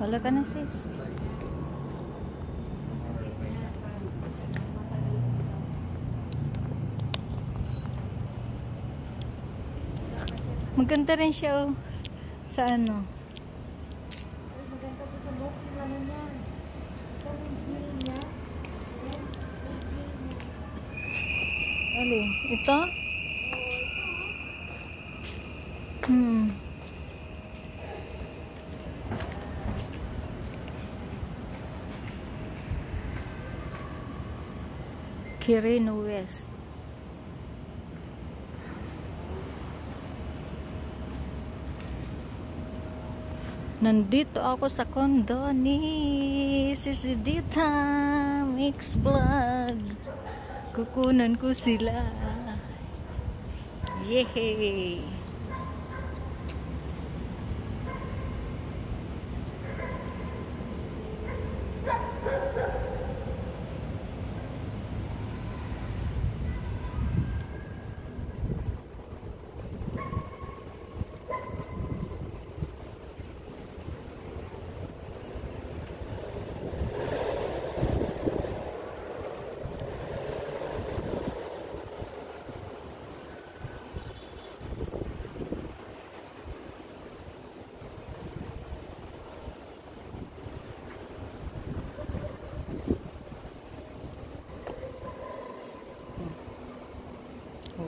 Wala ka na, sis. Maganda rin siya, oh. Sa ano? Maganda po sa booking ano niya. Ito yung grill niya. Alin? Ito? Quirino West. Nandito ako sa condo ni Sisidita Mix Vlog. Kukunan ko sila. Yehey!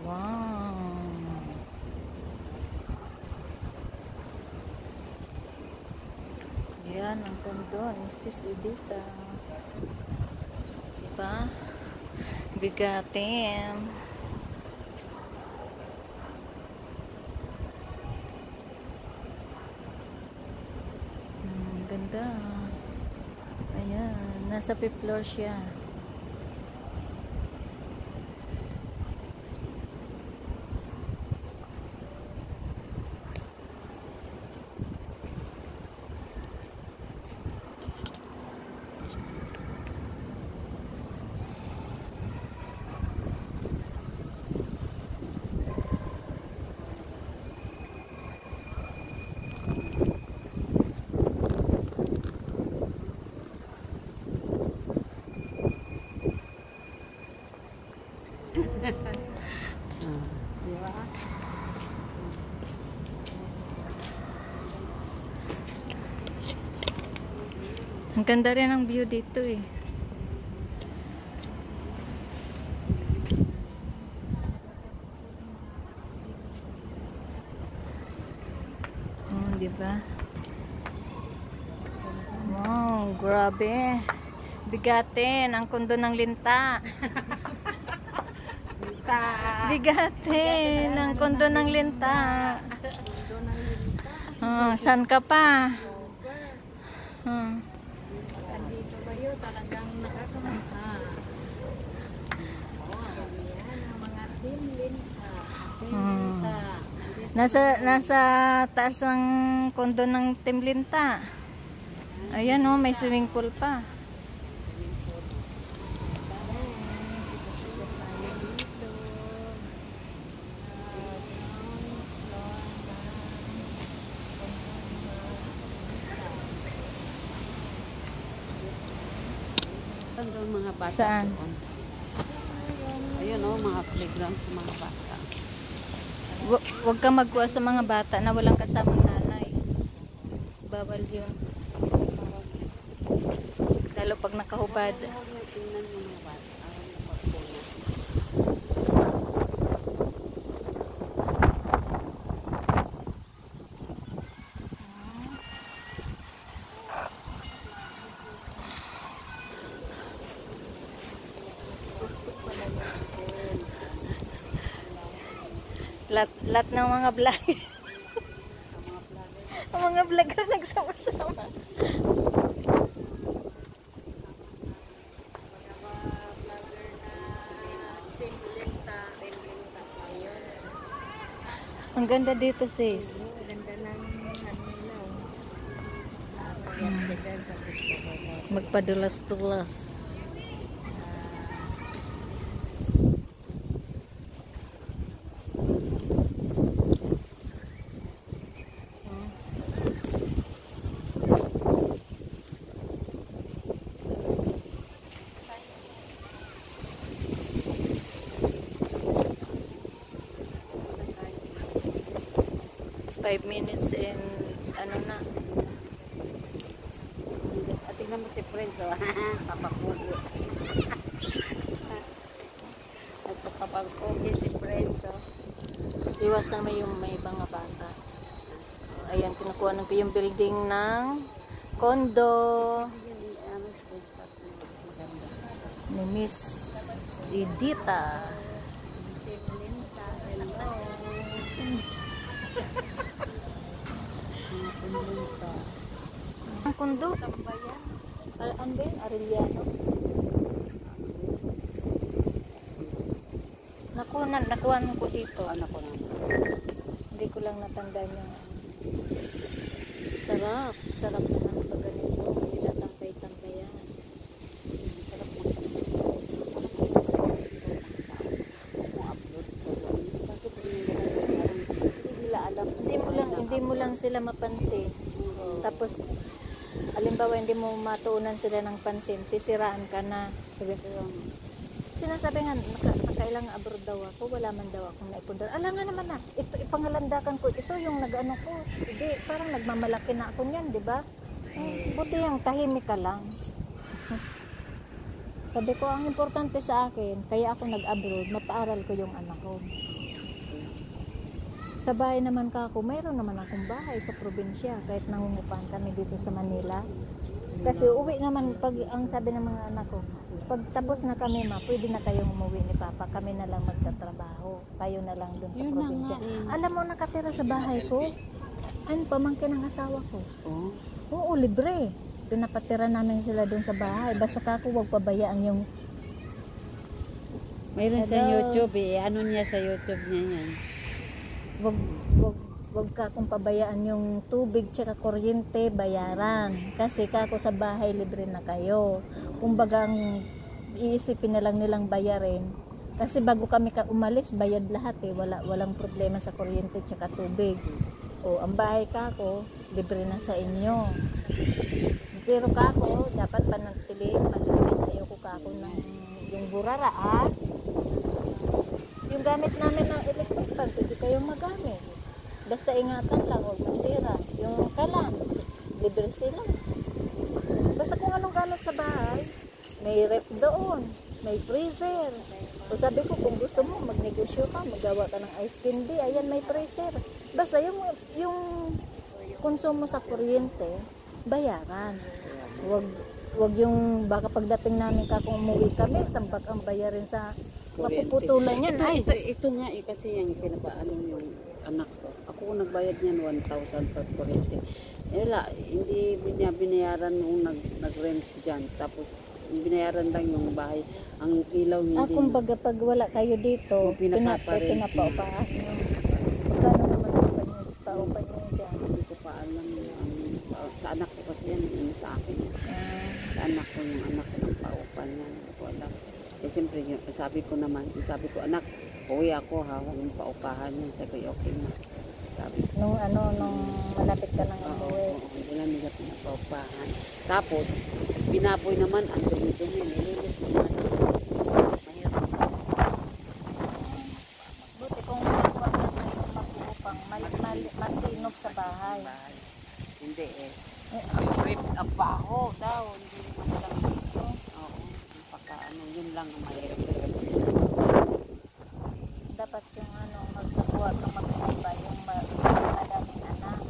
Wow! Yan ang condo ni Sis Edita. Diba? Bigatin. Ganda. Ayan. Nasa 5th floor siya. Diba? Ang ganda rin ang view dito eh. Oh, diba? Wow, grabe. Bigatin ang kondo ng Linta. Bigatin ang kondo ng Linta. Oh, saan ka pa? Andito kayo talagang nakakamata. Yan ang mga Linta. Nasa taas ng kondo ng Team Linta. Ayan oh, may swimming pool pa. Mga bata. Saan? Ayun oh, mga playground sa mga bata. Huwag ka magkuha sa mga bata na walang kasamang nanay. Bawal yun. Lalo pag nakahubad. Tingnan mo mga bata. Lahat ng mga vlog. Ang mga vlogger nagsama-sama. Ang ganda dito, sis. Ganda ng Magpadulas-dulas. 5 minutes and ano na. At tingnan mo si Prince, oh. Papapugi. Nagpapapugi si Prince, oh. Iwasan mo yung may mga bata. Ayan, kinukuha ko yung building ng condo ni Miss Edita. Ang condo? Ano ba yun? Arellano? Nakuha ko dito. Ano ko na? Hindi ko lang natandaan yung sarap. Sarap naman pag ganito. Hindi natangkay-tangkayan. Sarap mo. Bakit hindi nila alam? Hindi mo lang sila mapansin. Tapos, halimbawa hindi mo matuunan sila ng pansin, sisiraan ka na. Sinasabi nga, nakailang abroad daw ako, wala man daw akong naipundar. Alam nga naman na, ito ipangalandakan ko, ito yung nag-ano ko. Hindi, parang nagmamalaki na ako niyan, di ba? Buti yung tahimik ka lang. Sabi ko, ang importante sa akin, kaya ako nag-abroad, mapaaral ko yung anak ko. Sa bahay naman kako, mayroon naman akong bahay sa probinsya, kahit nangungupahan kami dito sa Manila. Kasi uwi naman, pag ang sabi ng mga anak ko, pag tapos na kami pwede na kayong umuwi ni Papa, kami na lang magtatrabaho, kayo na lang dun sa probinsya. Alam mo, nakatira sa bahay ko, ano, pamangkin ng asawa ko. Oo, libre. Doon napatira namin sila dun sa bahay, basta kako wag pabayaan yung Mayroon sa YouTube eh. Ano niya sa YouTube niya yan? wag ka kung pabayaan yung tubig tsaka kuryente, bayaran. Kasi kako sa bahay, libre na kayo. Kumbagang iisipin na lang nilang bayarin. Kasi bago kami umalis, bayad lahat eh. Walang problema sa kuryente tsaka tubig. O, ang bahay kako, libre na sa inyo. Pero kako, dapat panatiliin, malinis. Ayoko kako ng yung burara ah. Yung gamit namin ng electric fan, pwede kayong magamit. Basta ingatan lang, huwag masira. Yung kalan, libre sila. Basta kung anong gamit sa bahay, may rep doon, may freezer. So sabi ko, kung gusto mo, magnegosyo ka, magawa ka ng ice candy, ayan may freezer. Basta yung konsumo sa kuryente, bayaran. Huwag yung baka pagdating namin kung umuwi kami, tambak ang bayarin sa mapuputulan yan. Ito nga eh, kasi yung pinapaalam yung anak ko. Ako nagbayad niyan 1,000 per kuryente. Hindi niya binayaran nung nag-rent dyan. Tapos binayaran lang yung bahay. Ang ilaw hindi. Kumbaga pag wala kayo dito, pinapaupahan nyo. Magkano naman paupan nyo dyan? Hindi ko pa alam sa anak ko kasi yan, sa akin. Sa anak ko, yung anak ko ng paupan niya. Hindi ko alam. Eh siyempre, sabi ko, anak, uwi ako ha, huwag mong paupahan yan. Sabi ko, okay na. Sabi ko. Nung malapit ka nang umuwi. Hindi lang nila pinapaupahan. Tapos, binaboy naman, ang dumi-dumi, nililis naman. Mahirap. Buti kung ginagawa ka na yung mag-uupang, masinop sa bahay. Hindi eh. Ang baho daw, hindi naman lang gusto. Oo, yun lang ang mahirap. Dapat yung magkukuha kang mag-upa, yung madaming anak,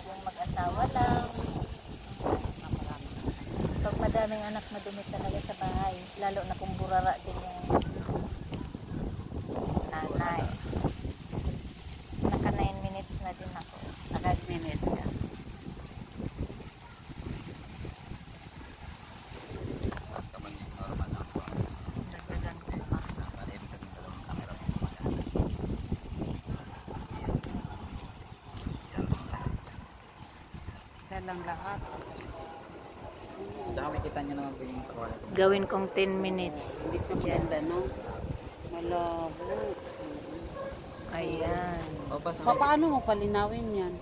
yung mag-asawa lang. Pag madaming anak, madumi talaga sa bahay, lalo na kung burara din yung nanay. Naka 9 minutes na din ako. Naka 9 minutes ka. Lang lahat. Saka may kita nyo naman po yung kawalan. Gawin kong 10 minutes. Hindi ko maganda, no? Malabo. Ayan. O, basta Paano mo palinawin yan?